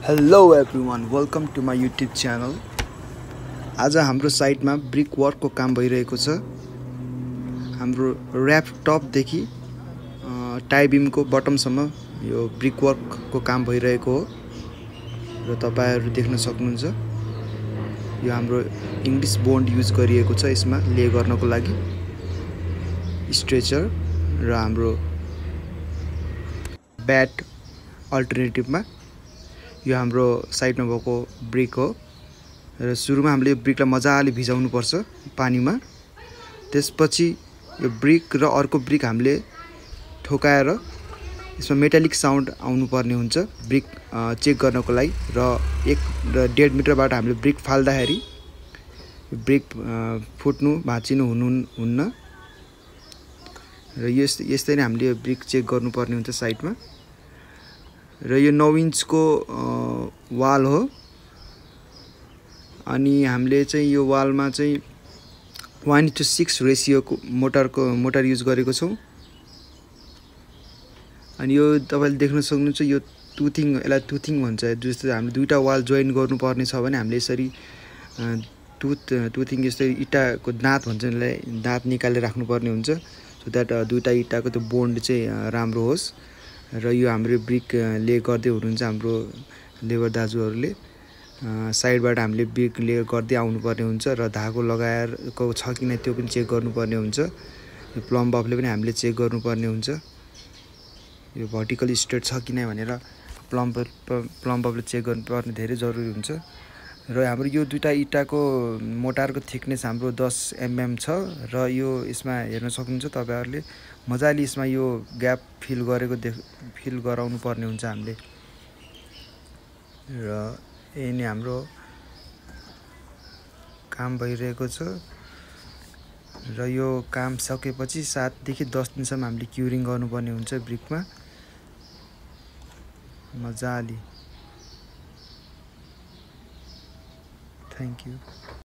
Hello everyone, welcome to my YouTube channel. आज हाम्रो साइटमा ब्रिक वर्कको काम भइरहेको छ। हाम्रो ऱ्याप टपदेखि टाइबिमको बटमसम्म यो ब्रिक वर्कको काम भइरहेको हो र तपाईहरु देख्न सक्नुहुन्छ। यो हाम्रो इङ्ग्लिस बोन्ड युज गरिएको छ यसमा ले गर्नको लागि, स्ट्रेचर र हाम्रो ब्याट अल्टरनेटिभमा यो हाम्रो साइडमा भएको ब्रिक हो र सुरुमा हामीले यो ब्रिकलाई मजाले भिजाउनु पर्छ पानीमा। त्यसपछि यो ब्रिक र अर्को ब्रिक हामीले ठोकाएर यसमा मेटालिक साउन्ड आउनु पर्ने हुन्छ ब्रिक चेक गर्नको लागि। र 1 र 1.5 मिटरबाट हामीले ब्रिक फाल्दाखेरि ब्रिक फुट्नु भाँचिनु हुन्न र यस्तै नै हामीले ब्रिक चेक गर्नुपर्ने हुन्छ साइडमा। र यो 9 इन्चको वाल हो अनि हामीले चाहिँ यो वालमा चाहिँ 1:6 रेसियोको मोटर युज गरेको छौं। अनि यो तपाईले देख्न सक्नुहुन्छ, यो टुथिङ, यसलाई टुथिङ भन्छ। जस्तो हामीले दुईटा वाल जोइन गर्नुपर्ने छ भने हामीले यसरी टुथिङ यस्तै इटाको दाँत भन्छ, यसलाई दाँत निकालेर राख्नुपर्ने हुन्छ सो दैट दुईटा इटाको त्यो बोन्ड चाहिँ राम्रो होस्। र यो हाम्रो ब्रिक ले गर्दै हुनुहुन्छ हाम्रो लेबर दाजुहरूले। साइडबाट हामीले ब्रिक ले गर्दै आउनुपर्ने हुन्छ र धागो लगाएको छ कि नै त्यो पनि चेक गर्नुपर्ने हुन्छ। यो प्लम बफले पनि हामीले चेक गर्नुपर्ने हुन्छ, यो भर्टिकल स्ट्रेट छ कि नै भनेर प्लम बफले चेक गर्नुपर्ने धेरै जरुरी हुन्छ। र हाम्रो यो दुईटा इटाको मोटारको थिकनेस हाम्रो 10 mm छ र यो यसमा हेर्न सक्नुहुन्छ तपाईहरुले, मजाले यसमा यो ग्याप फिल गराउनु पर्ने हुन्छ हामीले। र यही नै हाम्रो काम भइरहेको छ र यो काम सकेपछि 7 देखि 10 दिनसम्म हामीले क्युरिङ गर्नुपर्ने हुन्छ ब्रिकमा मजाले। Thank you.